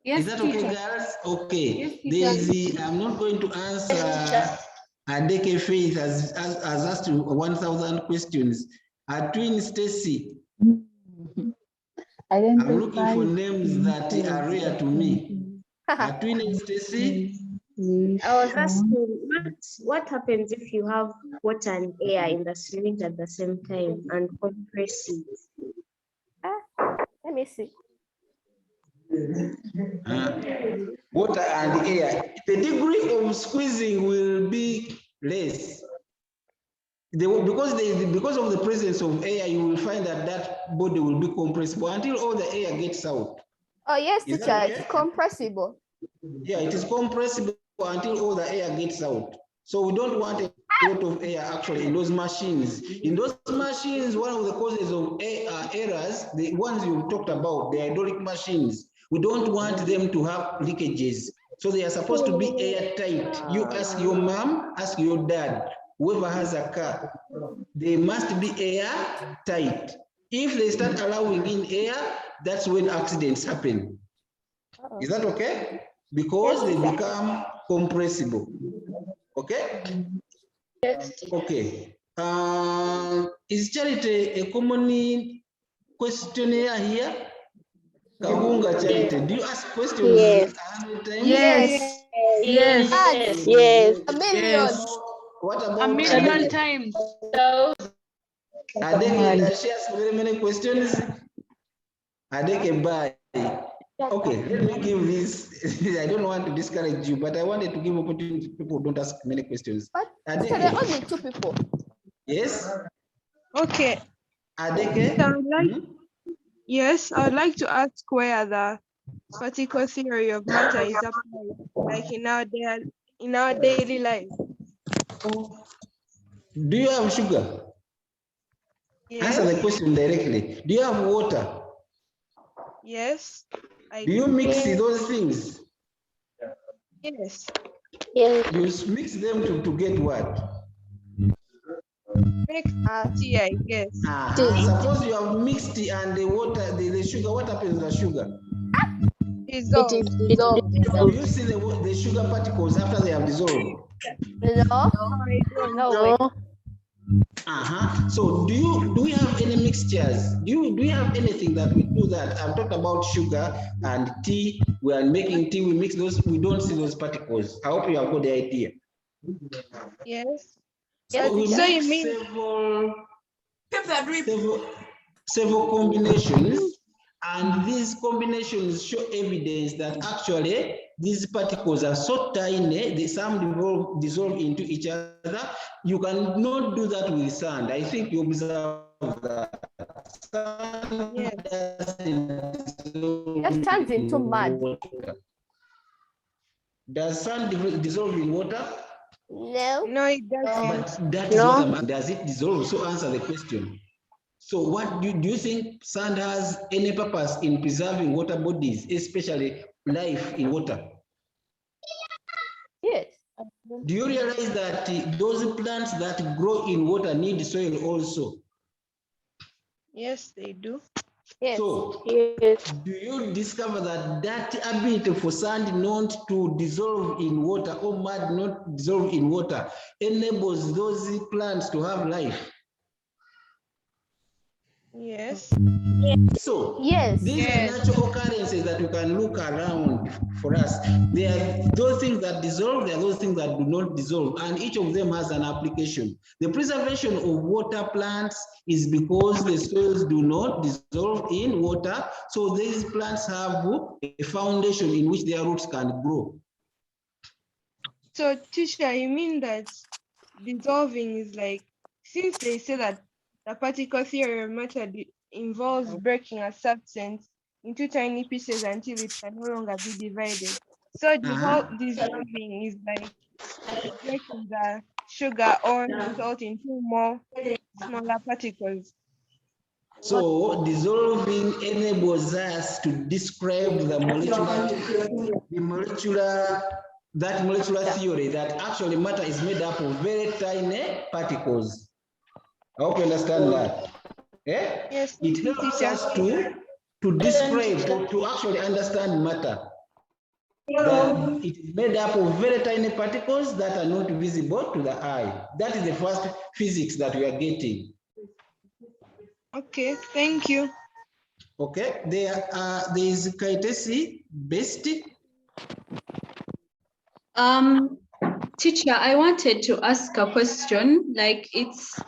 K: Yes,
D: is that okay,
K: teacher.
D: girls? Okay.
K: Yes,
D: Daisy, I'm not going to answer Adeke Faith has asked 1,000 questions. Our twin Stacy. I'm looking for names that are rare to me. Our twin Stacy.
I: I was asking, what happens if you have water and air in the syringe at the same time and compress it?
G: Let me see.
D: Water and air. The degree of squeezing will be less. because of the presence of air, you will find that body will be compressible until all the air gets out.
G: Oh, yes,
D: Is
G: teacher,
D: that okay?
G: it's compressible.
D: Yeah, it is compressible until all the air gets out. So we don't want a lot of air actually in those machines. In those machines, one of the causes of errors, the ones you talked about, the hydraulic machines, we don't want them to have leakages. So they are supposed to be airtight. You ask your mom, ask your dad, whoever has a car, they must be airtight. If they start allowing in air, that's when accidents happen. Is that okay? Because they become compressible. Okay?
J: Yes.
D: Okay. Is Charity a common questionnaire here? Kahunga Charity, do you ask questions
J: Yes.
D: 100 times?
M: Yes. Yes.
J: Yes. Yes.
G: A million.
D: What
M: A
D: about
M: million
D: Adeke?
M: times.
D: Adeke, does she ask very many questions? Adeke, bye. Okay, let me give this. I don't want to discourage you, but I wanted to give opportunity to people who don't ask many questions.
G: But
D: Adeke.
G: there are only 2 people.
D: Yes?
K: Okay.
D: Adeke?
K: So yes, I would like to ask where the particle theory of matter is applied, like in our daily life.
D: Do you have sugar?
K: Yes.
D: Answer the question directly. Do you have water?
K: Yes.
D: Do you mix those things?
K: Yes.
J: Yes.
D: You mix them to get what?
K: Mix tea, I guess.
D: Suppose you have mixed and the water, the sugar, what happens to the sugar?
K: Dissolve.
J: It is dissolved.
D: Do you see the sugar particles after they have dissolved?
G: No. No way.
D: So do we have any mixtures? Do we have anything that we do that? I've talked about sugar and tea. We are making tea, we mix those, we don't see those particles. I hope you have got the idea.
K: Yes.
D: So we make several combinations, and these combinations show evidence that actually these particles are so tiny, they some dissolve into each other. You cannot do that with sand. I think you observe that.
G: That turns into mud.
D: Does sand dissolve in water?
G: No.
K: No, it doesn't.
D: But that is what I'm asking. Does it dissolve? So answer the question. So what do you think sand has any purpose in preserving water bodies, especially life in water?
G: Yes.
D: Do you realize that those plants that grow in water need soil also?
K: Yes, they do.
G: Yes.
D: So do you discover that ability for sand not to dissolve in water or mud not dissolve in water enables those plants to have life?
K: Yes.
D: So
G: these
D: are natural occurrences that we can look around for us. There are those things that dissolve, there are those things that do not dissolve, and each of them has an application. The preservation of water plants is because the soils do not dissolve in water, so these plants have a foundation in which their roots can grow.
K: So, teacher, you mean that dissolving is like, since they say that the particle theory of matter involves breaking a substance into tiny pieces until it can no longer be divided. So dissolving is like breaking the sugar or salt into more smaller particles.
D: So dissolving enables us to describe the molecular theory that actually matter is made up of very tiny particles. I hope you understand that. Yeah?
K: Yes.
D: It helps us to describe or to actually understand matter. That it is made up of very tiny particles that are not visible to the eye. That is the first physics that we are getting.
K: Okay, thank you.
D: Okay, there is Kaitesi Besti.
N: Teacher, I wanted to ask a question. Like, it's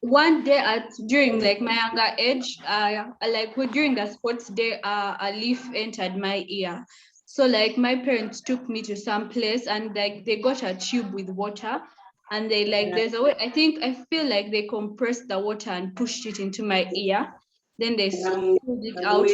N: one day during like my younger age, during the sports day, a leaf entered my ear. So like my parents took me to some place and like they got a tube with water and they like, there's a way, I feel like they compressed the water and pushed it into my ear. Then they squeezed it out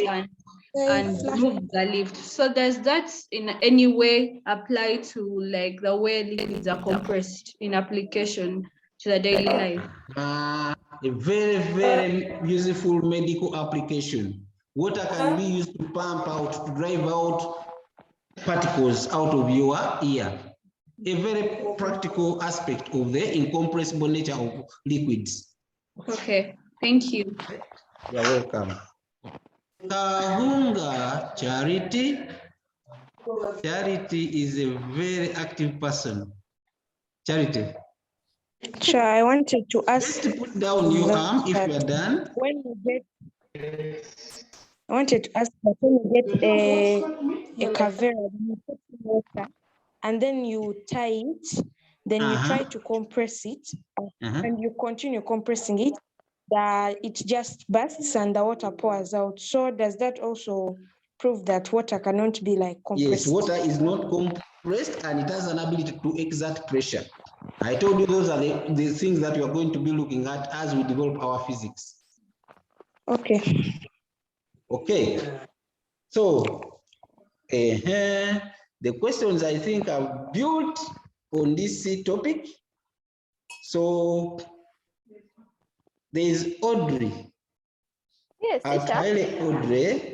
N: and moved the lift. So does that in any way apply to like the way liquids are compressed in application to the daily life?
D: A very, very useful medical application. Water can be used to pump out, to drive out particles out of your ear. A very practical aspect of the incompressible nature of liquids.
N: Okay, thank you.
D: You're welcome. Kahunga Charity. Charity is a very active person. Charity.
C: Sure, I wanted to ask.
D: Just put down your arm if you are done.
C: When you get, I wanted to ask that when you get a cavera, you put in water, and then you tie it, then you try to compress it, and you continue compressing it, that it just bursts and the water pours out. So does that also prove that water cannot be like compressed?
D: Yes, water is not compressed and it has an ability to exert pressure. I told you those are the things that we are going to be looking at as we develop our physics.
C: Okay.
D: Okay. So, the questions I think are built on this topic. So, there is Audrey.
G: Yes, teacher.
D: Audrey.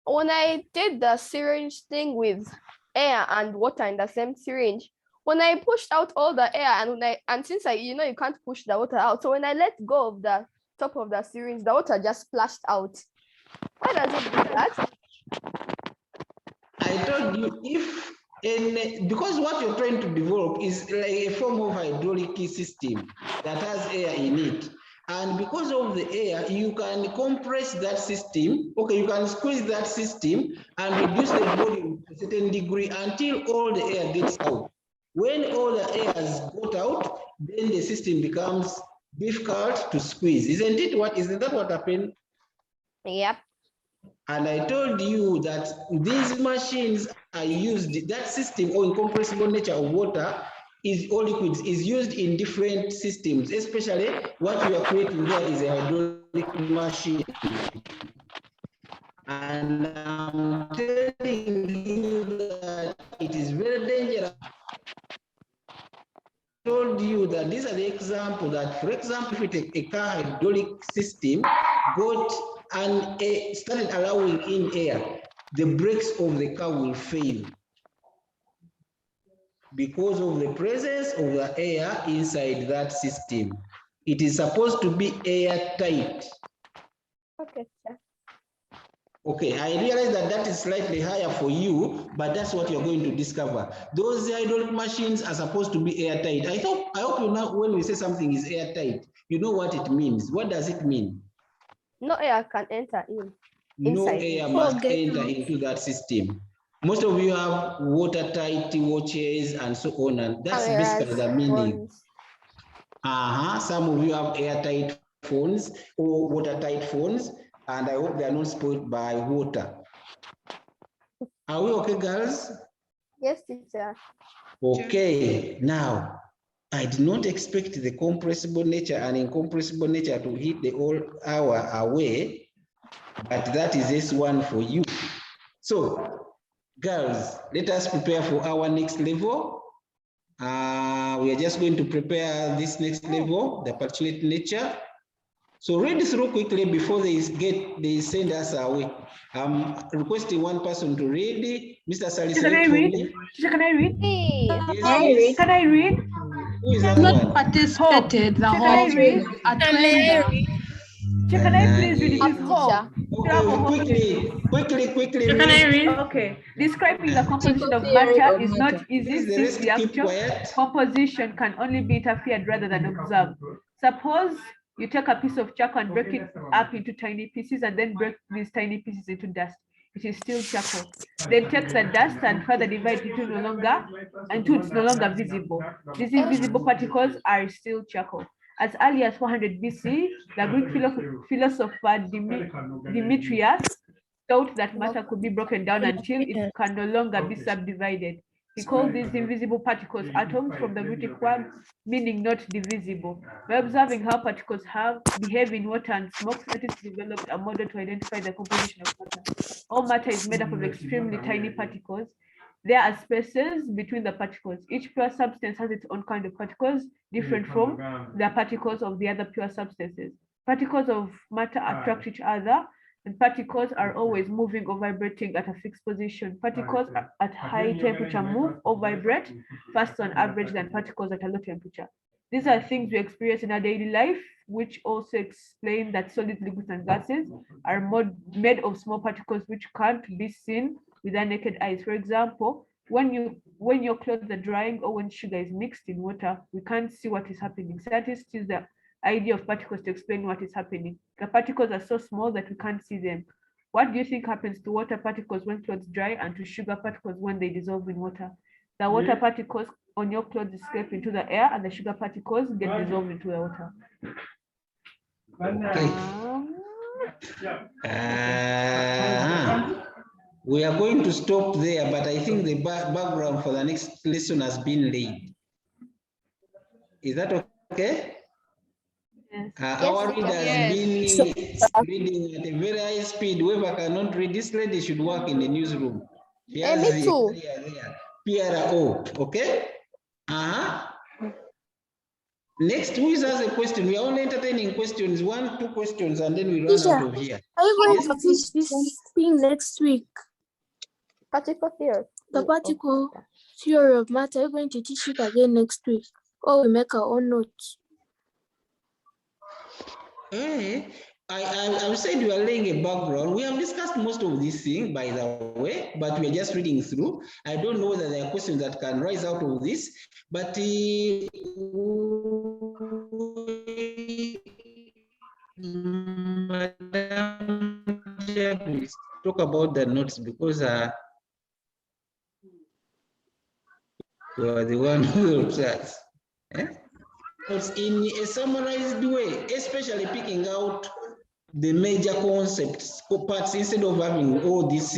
G: When I did the syringe thing with air and water in the same syringe, when I pushed out all the air and since you can't push the water out, so when I let go of the top of the syringe, the water just splashed out. Why does it do that?
D: I told you, because what you're trying to develop is like a form of hydraulic system that has air in it. And because of the air, you can compress that system. Okay, you can squeeze that system and reduce the volume to a certain degree until all the air gets out. When all the air has got out, then the system becomes difficult to squeeze. Isn't that what happened?
G: Yep.
D: And I told you that these machines are used, that system or incompressible nature of water or liquids is used in different systems, especially what you are creating there is a hydraulic machine. And I'm telling you that it is very dangerous. I told you that these are the example that, for example, if you take a car hydraulic system, and started allowing in air, the brakes of the car will fail because of the presence of the air inside that system. It is supposed to be airtight.
G: Okay, sir.
D: Okay, I realize that is slightly higher for you, but that's what you're going to discover. Those hydraulic machines are supposed to be airtight. I hope you know when we say something is airtight, you know what it means. What does it mean?
G: No air can enter in.
D: No
G: inside.
D: air must enter into that system. Most of you have watertight watches and so on, and that's basically the meaning. Some of you have airtight phones or watertight phones, and I hope they are not spoiled by water. Are we okay, girls?
G: Yes, teacher.
D: Okay, now I did not expect the compressible nature and incompressible nature to hit the whole hour away, but that is this one for you. So, girls, let us prepare for our next level. We are just going to prepare this next level, the particulate nature. So read through quickly before they send us away. I'm requesting one person to read. Mr. Sally,
F: Can I read? Can I read?
D: Yes.
F: Can I read?
D: Who is that one?
M: Participated the whole
F: Can I read? Can I please read it?
D: Okay, quickly.
F: Can I read? Okay. Describing the composition of matter is not easy since the actual composition can only be interfered rather than observed. Suppose you take a piece of charcoal and break it up into tiny pieces and then break these tiny pieces into dust. It is still charcoal. Then take the dust and further divide it until it's no longer visible. These invisible particles are still charcoal. As early as 400 BC, the Greek philosopher Demetrius thought that matter could be broken down until it can no longer be subdivided. He called these invisible particles atoms from the Greek word meaning not divisible. By observing how particles behave in water and smoke, scientists developed a model to identify the composition of matter. All matter is made up of extremely tiny particles. There are spaces between the particles. Each pure substance has its own kind of particles, different from the particles of the other pure substances. Particles of matter attract each other, and particles are always moving or vibrating at a fixed position. Particles at high temperature move or vibrate faster on average than particles at a low temperature. These are things we experience in our daily life, which also explain that solids, liquids, and gases are made of small particles which can't be seen with our naked eyes. For example, when your clothes are drying or when sugar is mixed in water, we can't see what is happening. Scientists use the idea of particles to explain what is happening. The particles are so small that we can't see them. What do you think happens to water particles when clothes dry and to sugar particles when they dissolve in water? The water particles on your clothes escape into the air and the sugar particles get dissolved into the water.
D: We are going to stop there, but I think the background for the next lesson has been laid. Is that okay? Our reader has been reading at a very high speed. Whoever cannot read, this lady should work in the newsroom. She has
G: me too.
D: PRO, okay? Next, who has a question? We are only entertaining questions, 1, 2 questions, and then we run out of here.
E: Are you going to teach this thing next week?
G: Particle theory.
E: The particle theory of matter. Are you going to teach it again next week? Or we make our own notes?
D: I said we are laying a background. We have discussed most of these things, by the way, but we are just reading through. I don't know whether there are questions that can rise out of this, but please talk about the notes, because you are the one who helps us. In a summarized way, especially picking out the major concepts, parts, instead of having all this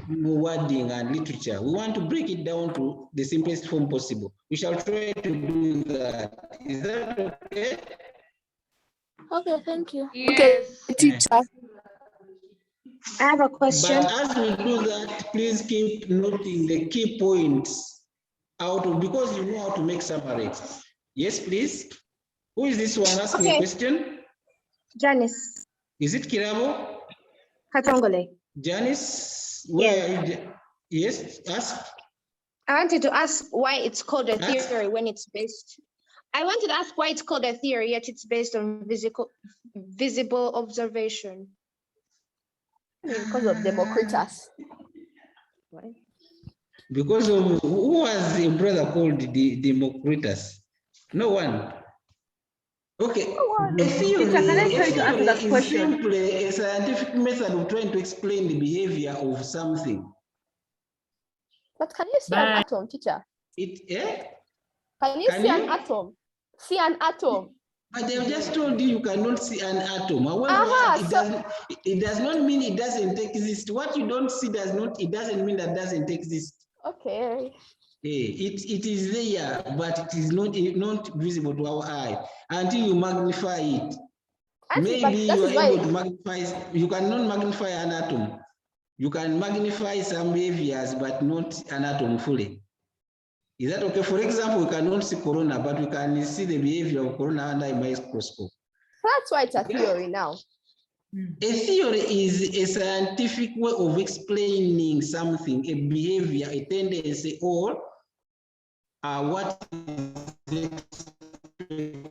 D: wording and literature. We want to break it down to the simplest form possible. We shall try to do that. Is that okay?
E: Okay, thank you.
M: Yes.
E: Teacher.
J: I have a question.
D: But as we do that, please keep noting the key points out of, because you know how to make summaries. Yes, please. Who is this one asking a question?
J: Janice.
D: Is it Kirabo?
J: Katongole.
D: Janice, where are you? Yes, ask.
J: I wanted to ask why it's called a theory when it's based. I wanted to ask why it's called a theory, yet it's based on visible observation.
G: Because of Democritus. Right.
D: Because of, who was a brother called the Democritus? No one. Okay. A theory is simply a scientific method of trying to explain the behavior of something.
G: But can you see an atom, teacher? Can you see an atom? See an atom.
D: But they've just told you cannot see an atom. However, it does not mean it doesn't exist. What you don't see it doesn't mean that doesn't exist.
G: Okay.
D: It is there, but it is not visible to our eye until you magnify it. Maybe you are able to magnify. You cannot magnify an atom. You can magnify some behaviors, but not an atom fully. Is that okay? For example, we cannot see corona, but we can see the behavior of corona under a microscope.
G: That's why it's a theory now.
D: A theory is a scientific way of explaining something, a behavior, a tendency, or what is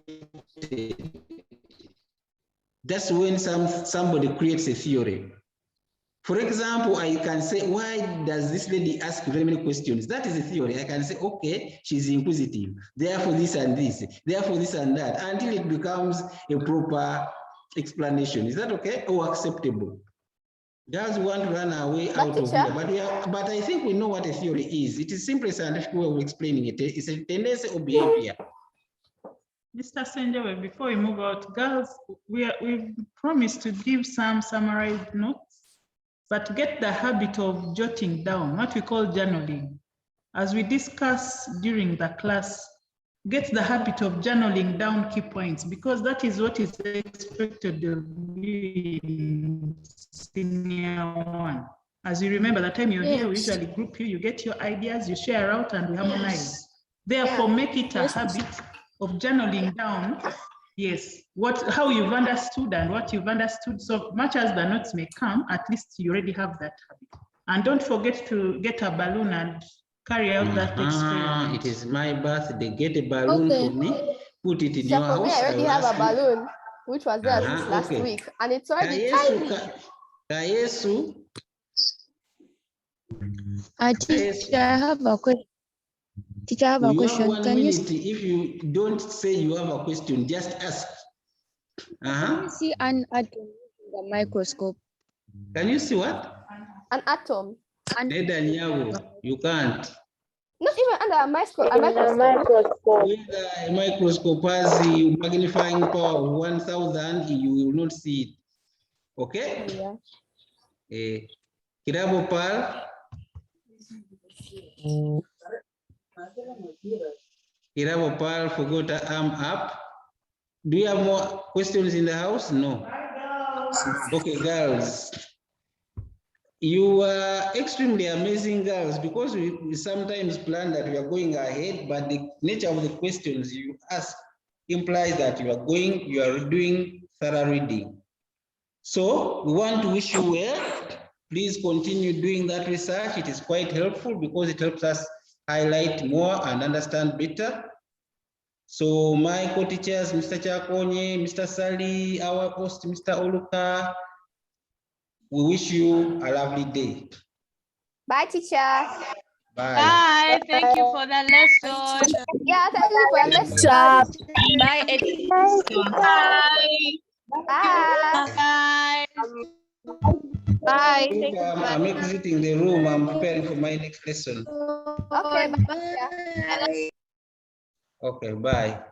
D: expected. That's when somebody creates a theory. For example, I can say, why does this lady ask very many questions? That is a theory. I can say, okay, she's inquisitive, therefore this and this, therefore this and that, until it becomes a proper explanation. Is that okay or acceptable? Does want to run away out of here? But I think we know what a theory is. It is simply a scientific way of explaining it. It's a tendency or behavior.
O: Mr. Senjawe, before we move out, girls, we've promised to give some summarized notes, but to get the habit of jotting down, what we call journaling. as we discuss during the class, get the habit of journaling down key points, because that is what is expected of you in senior one. As you remember, the time you're here, we usually group you, you get your ideas, you share out, and we harmonize. Therefore, make it a habit of journaling down, yes, how you've understood and what you've understood. So much as the notes may come, at least you already have that habit. And don't forget to get a balloon and carry out that experiment.
D: It is my birthday. Get a balloon for me. Put it in your
G: For
D: house.
G: me, I already have a balloon, which was there since last week, and it's already tiny.
D: Kayesu.
P: Teacher, I have a question. Teacher, I have a question.
D: You have 1 minute. If you don't say you have a question, just ask.
P: Can you see an atom in the microscope?
D: Can you see what?
G: An atom.
D: You can't.
G: Not even under a microscope.
D: With a microscope has the magnifying power of 1000, you will not see it. Okay?
G: Yeah.
D: Kirabo Pal. Kirabo Pal forgot to arm up. Do you have more questions in the house? No. Okay, girls. You are extremely amazing girls, because we sometimes plan that we are going ahead, but the nature of the questions you ask implies that you are doing thorough reading. So we want to wish you well. Please continue doing that research. It is quite helpful because it helps us highlight more and understand better. So my co-teachers, Mr. Chakonye, Mr. Sali, our host, Mr. Oluka, we wish you a lovely day.
G: Bye, teacher.
D: Bye.
M: Bye. Thank you for the lesson.
G: Yeah, thank you for the lesson.
H: Bye, education.
G: Bye.
M: Bye.
G: Bye.
D: I'm exiting the room. I'm preparing for my next lesson.
G: Okay, bye.
D: Okay, bye.